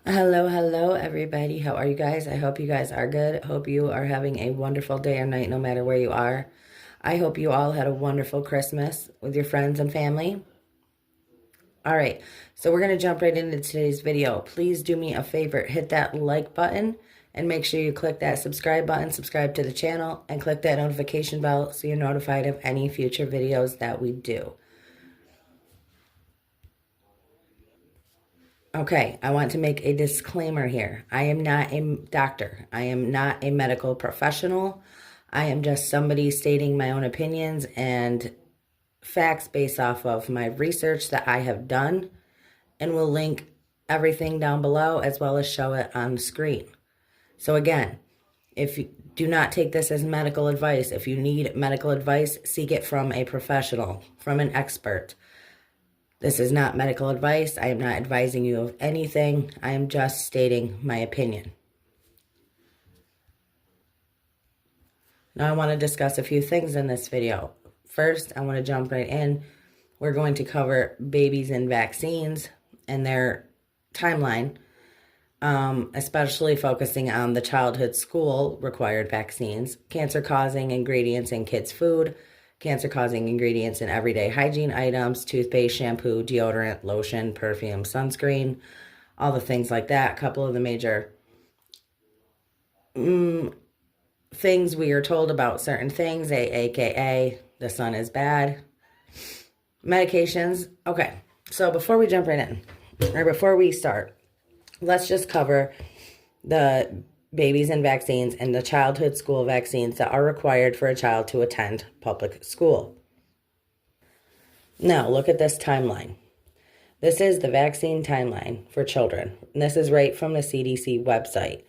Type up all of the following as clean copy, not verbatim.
Hello, everybody. How are you guys? I hope you guys are good. Hope you are having a wonderful day or night, no matter where you are. I hope you all had a wonderful Christmas with your friends and family. All right, so we're going to jump right into today's video. Please do me a favor, hit that like button and make sure you click that subscribe button, subscribe to the channel, and click that notification bell so you're notified of any future videos that we do. Okay, I want to make a disclaimer here. I am not a doctor. I am not a medical professional. I am just somebody stating my own opinions and facts based off of my research that I have done, and will link everything down below as well as show it on the screen. So again, if you do not take this as medical advice, if you need medical advice, seek it from a professional, from an expert. This is not medical advice. I am not advising you of anything. I am just stating my opinion. Now I want to discuss a few things in this video. First, I want to jump right in. We're going to cover babies and vaccines and their timeline, especially focusing on the childhood school required vaccines, cancer-causing ingredients in kids' food, cancer-causing ingredients in everyday hygiene items, toothpaste, shampoo, deodorant, lotion, perfume, sunscreen, all the things like that. A couple of the major things we are told about certain things, aka the sun is bad. Medications. Okay, so before we jump right in, or before we start, let's just cover the babies and vaccines and the childhood school vaccines that are required for a child to attend public school. Now, look at this timeline. This is the vaccine timeline for children. And this is right from the CDC website.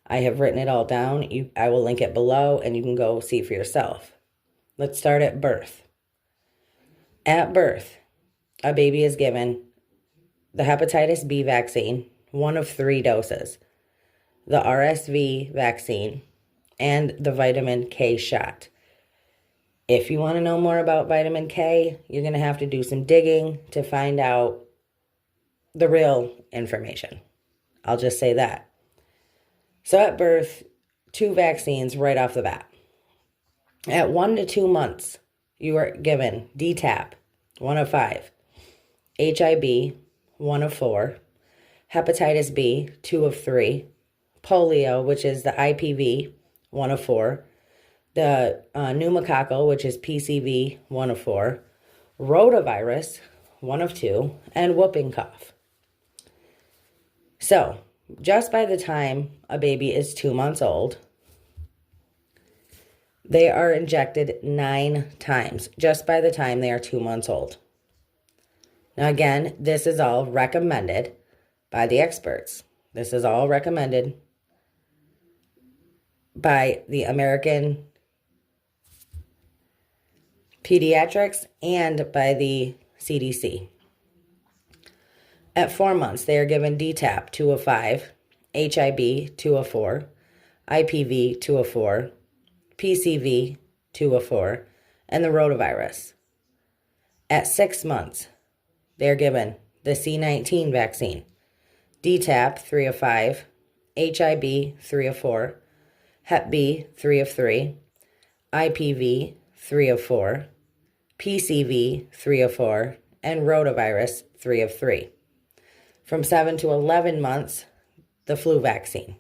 I have written it all down. I will link it below and you can go see for yourself. Let's start at birth. At birth, a baby is given the hepatitis B vaccine, one of 3 doses, the RSV vaccine, and the vitamin K shot. If you want to know more about vitamin K, you're going to have to do some digging to find out the real information. I'll just say that. So at birth, 2 vaccines right off the bat. At 1 to 2 months, you are given DTaP, 1 of 5, HIB, 1 of 4, hepatitis B, 2 of 3, polio, which is the IPV, 1 of 4, the pneumococcal, which is PCV, 1 of 4, rotavirus, 1 of 2, and whooping cough. So, just by the time a baby is 2 months old, they are injected 9 times, just by the time they are 2 months old. Now again, this is all recommended by the experts. This is all recommended by the American Pediatrics and by the CDC. At 4 months, they are given DTaP, 2 of 5, HIB, 2 of 4, IPV, 2 of 4, PCV, 2 of 4, and the rotavirus. At 6 months, they are given the C19 vaccine, DTaP, 3 of 5, HIB, 3 of 4, Hep B, 3 of 3, IPV, 3 of 4, PCV, 3 of 4, and rotavirus, 3 of 3. From 7 to 11 months, the flu vaccine.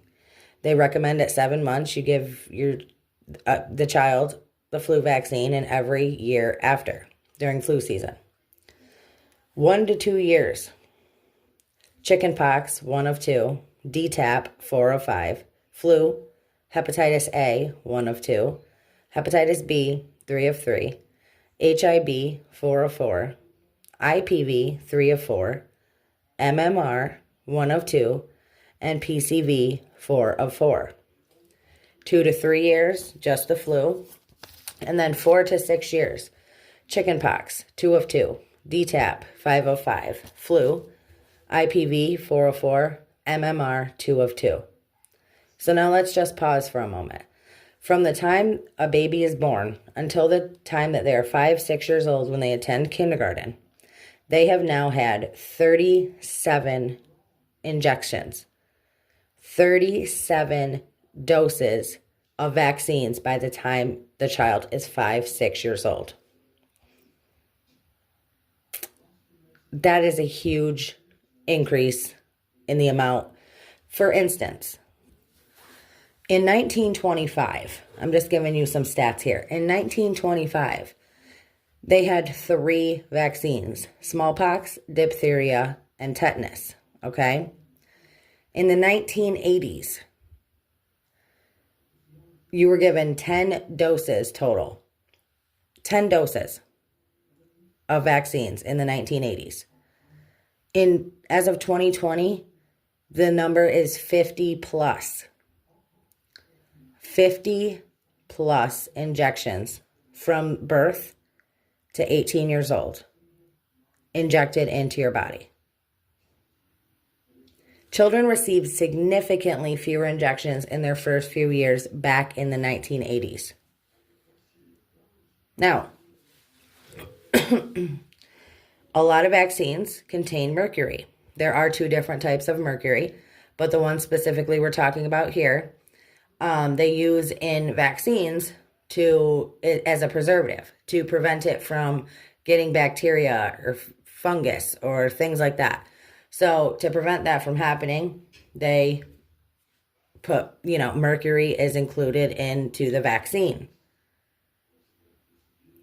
They recommend at 7 months you give the child the flu vaccine in every year after, during flu season. 1 to 2 years, chickenpox, 1 of 2, DTaP, 4 of 5, flu, hepatitis A, 1 of 2, hepatitis B, 3 of 3, HIB, 4 of 4, IPV, 3 of 4, MMR, 1 of 2, and PCV, 4 of 4. 2 to 3 years, just the flu. And then 4 to 6 years, chickenpox, 2 of 2, DTaP, 5 of 5, flu, IPV, 4 of 4, MMR, 2 of 2. So now let's just pause for a moment. From the time a baby is born until the time that they are 5, 6 years old when they attend kindergarten, they have now had 37 injections 37 doses of vaccines by the time the child is 5, 6 years old. That is a huge increase in the amount. For instance, in 1925, I'm just giving you some stats here. In 1925, they had 3 vaccines: smallpox, diphtheria, and tetanus. Okay? In the 1980s, you were given 10 doses total. 10 doses of vaccines in the 1980s. As of 2020, the number is 50 plus. 50 plus injections from birth to 18 years old injected into your body. Children received significantly fewer injections in their first few years back in the 1980s. Now, a lot of vaccines contain mercury. There are 2 different types of mercury, but the one specifically we're talking about here, they use in vaccines as a preservative to prevent it from getting bacteria or fungus or things like that. So to prevent that from happening, they put, mercury is included into the vaccine.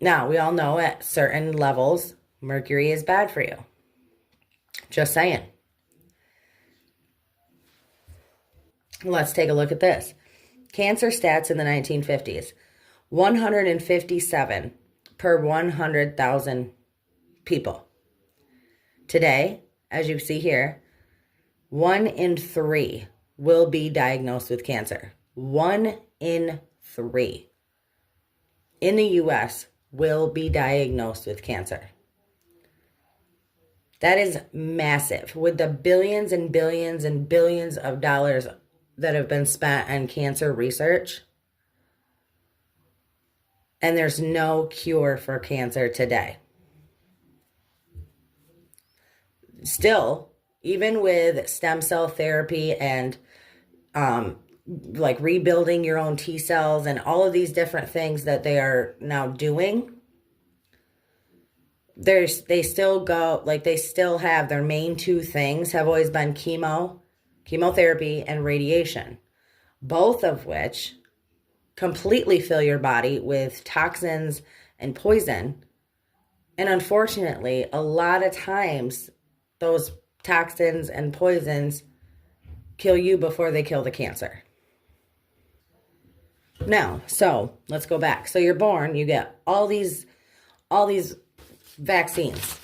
Now, we all know at certain levels, mercury is bad for you. Just saying. Let's take a look at this. Cancer stats in the 1950s. 157 per 100,000 people. Today, as you see here, 1 in 3 will be diagnosed with cancer. 1 in 3 in the U.S. will be diagnosed with cancer. That is massive. With the billions and billions and billions of dollars that have been spent on cancer research, and there's no cure for cancer today. Still, even with stem cell therapy and like rebuilding your own T cells and all of these different things that they are now doing, they still have their main 2 things have always been chemotherapy and radiation, both of which completely fill your body with toxins and poison. And unfortunately, a lot of times those toxins and poisons kill you before they kill the cancer. Now, so let's go back. So you're born, you get all these vaccines.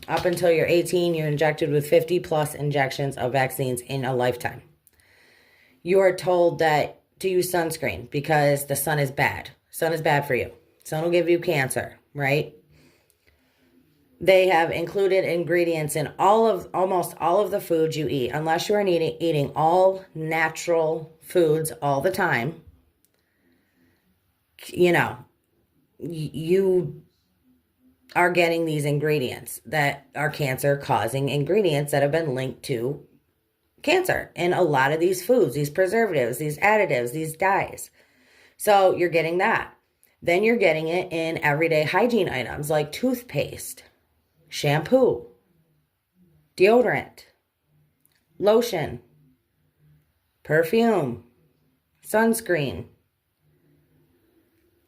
Up until you're 18, you're injected with 50 plus injections of vaccines in a lifetime. You are told that to use sunscreen because the sun is bad. Sun is bad for you. Sun will give you cancer, right? They have included ingredients in almost all of the foods you eat, unless you are eating all natural foods all the time. You are getting these ingredients that are cancer-causing ingredients that have been linked to cancer in a lot of these foods, these preservatives, these additives, these dyes. So you're getting that. Then you're getting it in everyday hygiene items like toothpaste, shampoo, deodorant, lotion, perfume, sunscreen.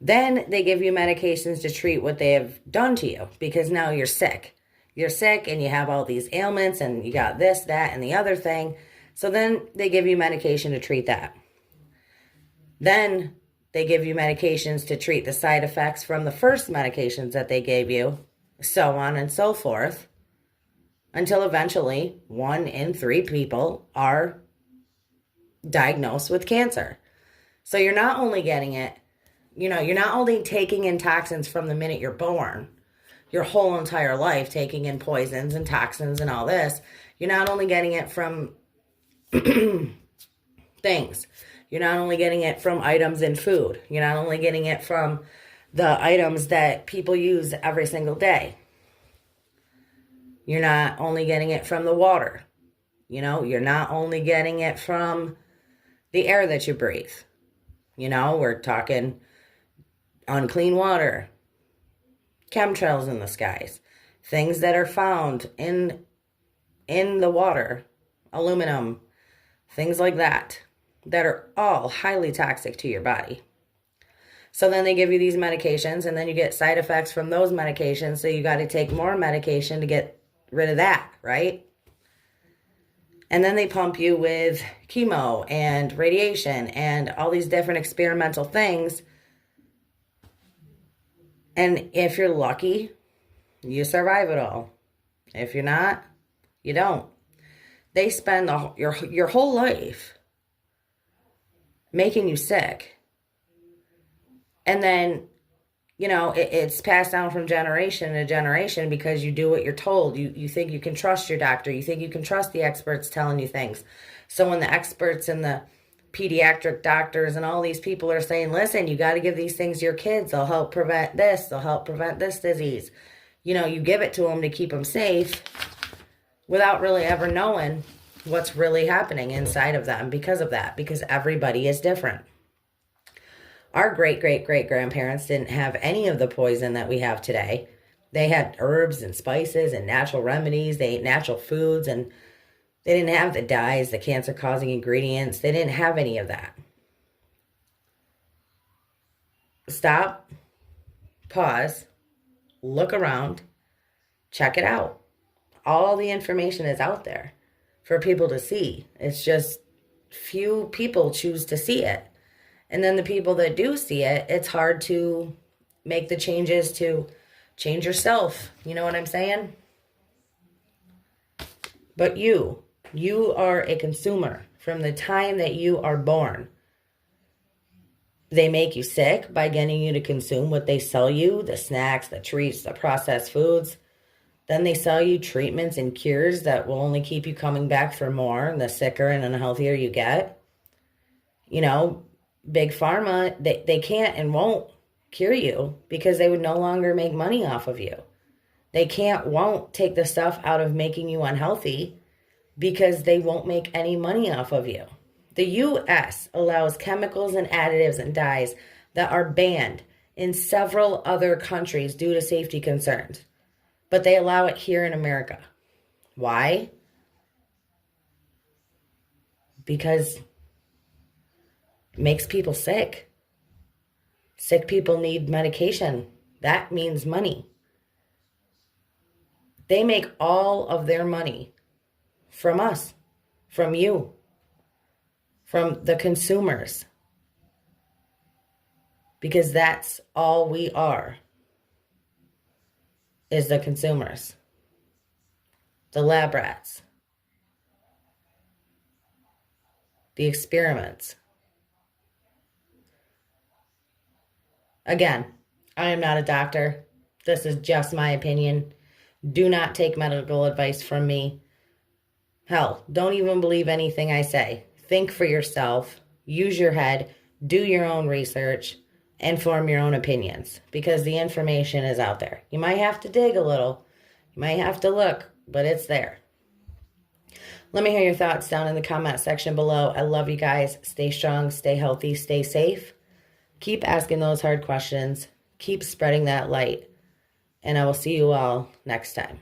Then they give you medications to treat what they have done to you because now you're sick. You're sick and you have all these ailments and you got this, that, and the other thing. So then they give you medication to treat that. Then they give you medications to treat the side effects from the first medications that they gave you, so on and so forth, until eventually 1 in 3 people are diagnosed with cancer. So you're not only getting it, you're not only taking in toxins from the minute you're born, your whole entire life taking in poisons and toxins and all this. You're not only getting it from things. You're not only getting it from items in food. You're not only getting it from the items that people use every single day. You're not only getting it from the water. You're not only getting it from the air that you breathe. We're talking unclean water, chemtrails in the skies, things that are found in the water, aluminum, things like that are all highly toxic to your body. So then they give you these medications, and then you get side effects from those medications, so you got to take more medication to get rid of that, right? And then they pump you with chemo and radiation and all these different experimental things. And if you're lucky, you survive it all. If you're not, you don't. They spend your whole life making you sick. And then, it's passed down from generation to generation because you do what you're told. You think you can trust your doctor. You think you can trust the experts telling you things. So when the experts and the pediatric doctors and all these people are saying, listen, you got to give these things to your kids. They'll help prevent this. They'll help prevent this disease. You give it to them to keep them safe without really ever knowing what's really happening inside of them because of that, because everybody is different. Our great-great-great-grandparents didn't have any of the poison that we have today. They had herbs and spices and natural remedies. They ate natural foods, and they didn't have the dyes, the cancer-causing ingredients. They didn't have any of that. Stop, pause, look around, check it out. All the information is out there for people to see. It's just few people choose to see it. And then the people that do see it, it's hard to make the changes to change yourself. You know what I'm saying? But you are a consumer from the time that you are born. They make you sick by getting you to consume what they sell you, the snacks, the treats, the processed foods. Then they sell you treatments and cures that will only keep you coming back for more, the sicker and unhealthier you get. Big pharma, they can't and won't cure you because they would no longer make money off of you. They won't take the stuff out of making you unhealthy because they won't make any money off of you. The U.S. allows chemicals and additives and dyes that are banned in several other countries due to safety concerns, but they allow it here in America. Why? Because it makes people sick. Sick people need medication. That means money. They make all of their money from us, from you, from the consumers. Because that's all we are, is the consumers. The lab rats. The experiments. Again, I am not a doctor. This is just my opinion. Do not take medical advice from me. Hell, don't even believe anything I say. Think for yourself. Use your head. Do your own research. And form your own opinions. Because the information is out there. You might have to dig a little. You might have to look. But it's there. Let me hear your thoughts down in the comment section below. I love you guys. Stay strong. Stay healthy. Stay safe. Keep asking those hard questions. Keep spreading that light. And I will see you all next time.